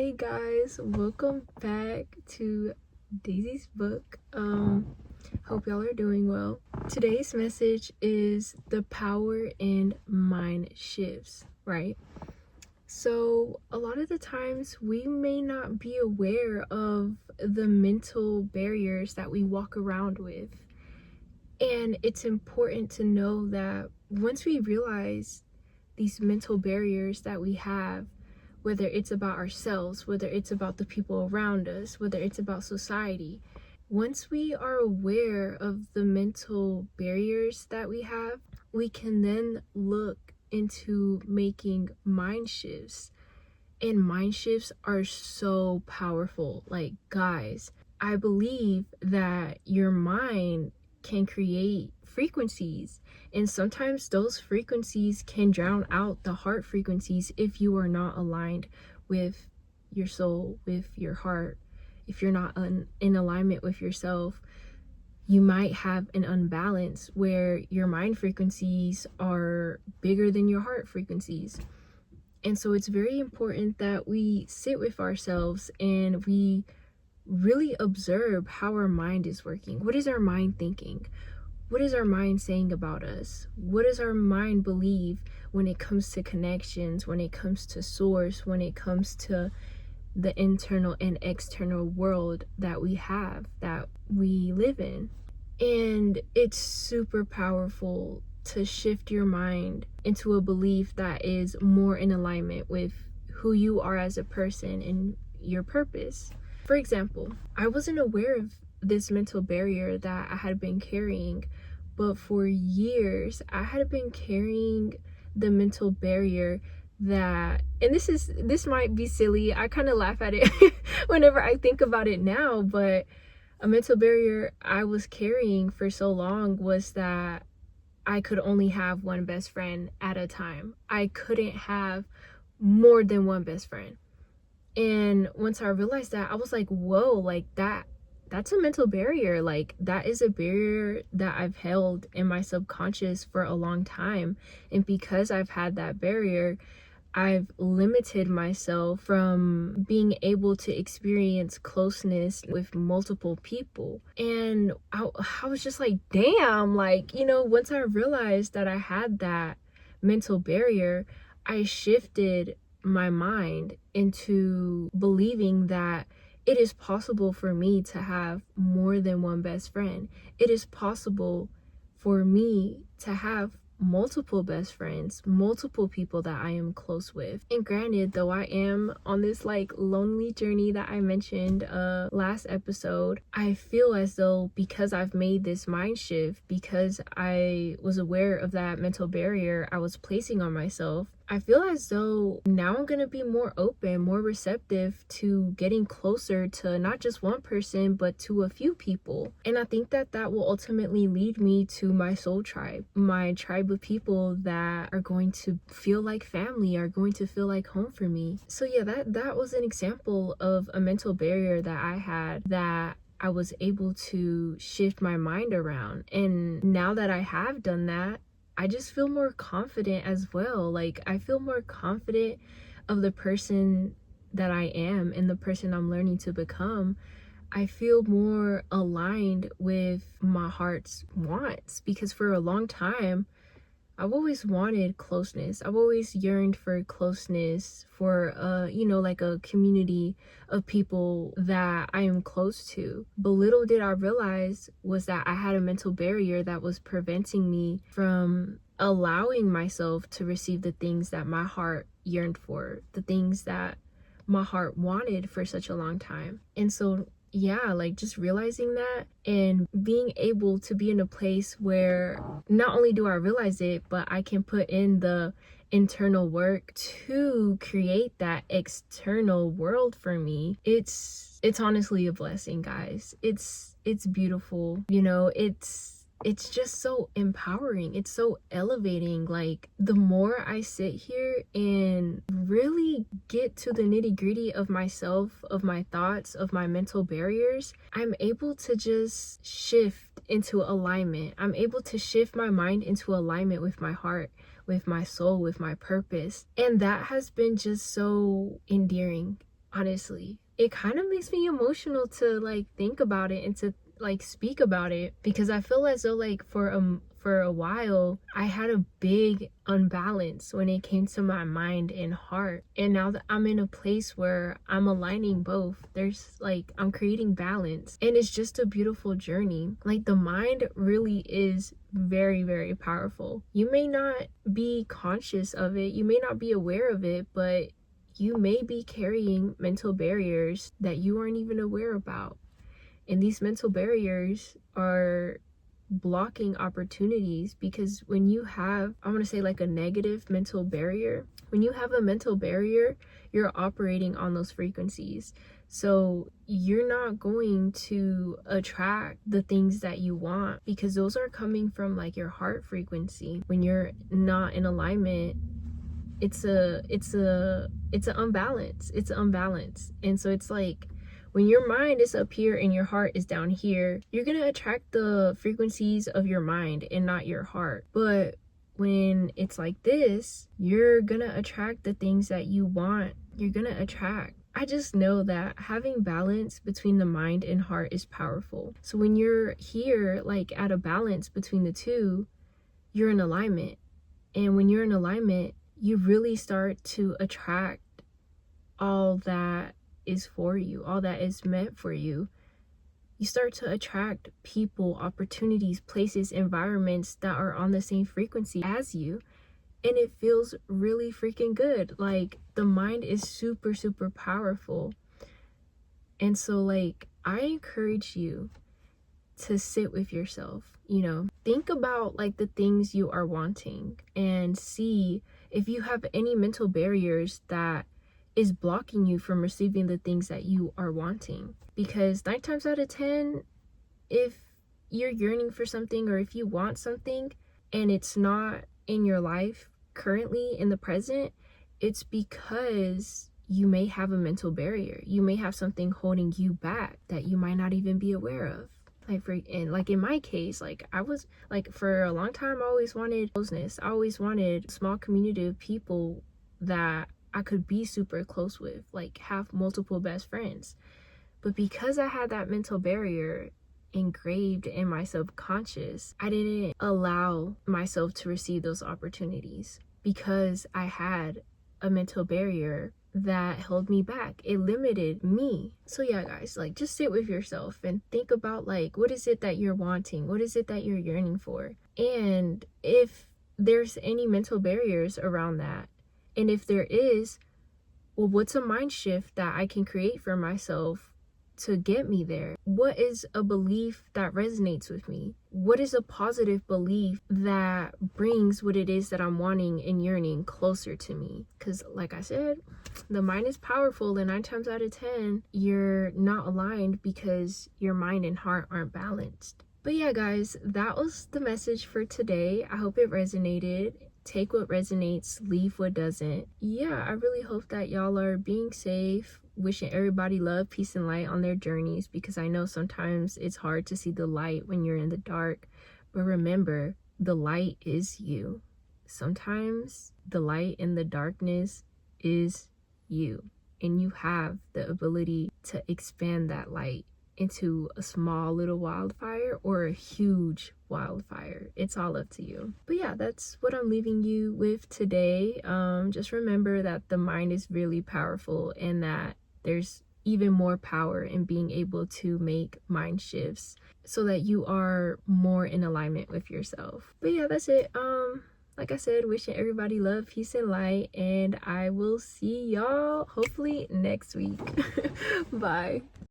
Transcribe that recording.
Hey guys, welcome back to Daisy's book. Hope y'all are doing well. Today's message is the power in mind shifts, right? So a lot of the times we may not be aware of the mental barriers that we walk around with. And it's important to know that once we realize these mental barriers that we have, whether it's about ourselves, whether it's about the people around us, whether it's about society, once we are aware of the mental barriers that we have, we can then look into making mind shifts. And mind shifts are so powerful. Like, guys, I believe that your mind can create frequencies, and sometimes those frequencies can drown out the heart frequencies if you are not aligned with your soul, with your heart. If you're not in alignment with yourself, you might have an unbalance where your mind frequencies are bigger than your heart frequencies. And so it's very important that we sit with ourselves and we really observe how our mind is working. What is our mind thinking? What is our mind saying about us? What does our mind believe when it comes to connections, when it comes to source, when it comes to the internal and external world that we have, that we live in? And it's super powerful to shift your mind into a belief that is more in alignment with who you are as a person and your purpose. For example, I wasn't aware of this mental barrier that I had been carrying, but for years I had been carrying the mental barrier that, and this might be silly, I kind of laugh at it whenever I think about it now, but a mental barrier I was carrying for so long was that I could only have one best friend at a time. I couldn't have more than one best friend. And once I realized that, I was like, whoa, like that's a mental barrier. Like, that is a barrier that I've held in my subconscious for a long time. And because I've had that barrier, I've limited myself from being able to experience closeness with multiple people. And I was just like, damn, like, once I realized that I had that mental barrier, I shifted my mind into believing that it is possible for me to have more than one best friend. It is possible for me to have multiple best friends, multiple people that I am close with. And granted, though I am on this like lonely journey that I mentioned last episode, I feel as though because I've made this mind shift, because I was aware of that mental barrier I was placing on myself, I feel as though now I'm gonna be more open, more receptive to getting closer to not just one person, but to a few people. And I think that that will ultimately lead me to my soul tribe, my tribe of people that are going to feel like family, are going to feel like home for me. So yeah, that was an example of a mental barrier that I had that I was able to shift my mind around. And now that I have done that, I just feel more confident as well. Like, I feel more confident of the person that I am and the person I'm learning to become. I feel more aligned with my heart's wants, because for a long time, I've always wanted closeness. I've always yearned for closeness, for like a community of people that I am close to. But little did I realize was that I had a mental barrier that was preventing me from allowing myself to receive the things that my heart yearned for, the things that my heart wanted for such a long time. And so yeah, like just realizing that and being able to be in a place where not only do I realize it, but I can put in the internal work to create that external world for me. It's honestly a blessing, guys. It's beautiful. It's just so empowering. It's so elevating. Like, the more I sit here and really get to the nitty-gritty of myself, of my thoughts, of my mental barriers, I'm able to just shift into alignment. I'm able to shift my mind into alignment with my heart, with my soul, with my purpose. And that has been just so endearing. honestly. It kind of makes me emotional to like think about it and to like speak about it, because I feel as though like for a while I had a big unbalance when it came to my mind and heart, and now that I'm in a place where I'm aligning both, there's like I'm creating balance, and it's just a beautiful journey. Like the mind really is very, very powerful. You may not be conscious of it, you may not be aware of it, but you may be carrying mental barriers that you aren't even aware about. And these mental barriers are blocking opportunities, because when you have, I want to say like a negative mental barrier, when you have a mental barrier, you're operating on those frequencies. So you're not going to attract the things that you want, because those are coming from like your heart frequency. When you're not in alignment, it's an unbalance. And so it's like when your mind is up here and your heart is down here, you're gonna attract the frequencies of your mind and not your heart. But when it's like this, you're gonna attract the things that you want. You're gonna attract. I just know that having balance between the mind and heart is powerful. So when you're here like at a balance between the two, you're in alignment. And when you're in alignment, you really start to attract all that is for you, all that is meant for you. You start to attract people, opportunities, places, environments that are on the same frequency as you. And it feels really freaking good. Like the mind is super, super powerful. And so like I encourage you to sit with yourself, think about like the things you are wanting and see if you have any mental barriers that is blocking you from receiving the things that you are wanting. Because 9 times out of 10, if you're yearning for something or if you want something and it's not in your life currently in the present, it's because you may have a mental barrier. You may have something holding you back that you might not even be aware of. Like in my case, like I was like for a long time I always wanted closeness. I always wanted a small community of people that I could be super close with, like have multiple best friends. But because I had that mental barrier engraved in my subconscious, I didn't allow myself to receive those opportunities because I had a mental barrier that held me back. It limited me. So yeah, guys, like just sit with yourself and think about like what is it that you're wanting? What is it that you're yearning for? And if there's any mental barriers around that, and if there is, well, what's a mind shift that I can create for myself to get me there? What is a belief that resonates with me? What is a positive belief that brings what it is that I'm wanting and yearning closer to me? Because like I said, the mind is powerful, and 9 times out of 10, you're not aligned because your mind and heart aren't balanced. But yeah, guys, that was the message for today. I hope it resonated. Take what resonates, leave what doesn't. Yeah, I really hope that y'all are being safe, wishing everybody love, peace, and light on their journeys, because I know sometimes it's hard to see the light when you're in the dark. But remember, the light is you. Sometimes the light in the darkness is you, and you have the ability to expand that light into a small little wildfire or a huge wildfire. It's all up to you. But yeah, that's what I'm leaving you with today. Just remember that the mind is really powerful, and that there's even more power in being able to make mind shifts so that you are more in alignment with yourself. But yeah, that's it. Like I said, wishing everybody love, peace, and light, and I will see y'all hopefully next week. Bye.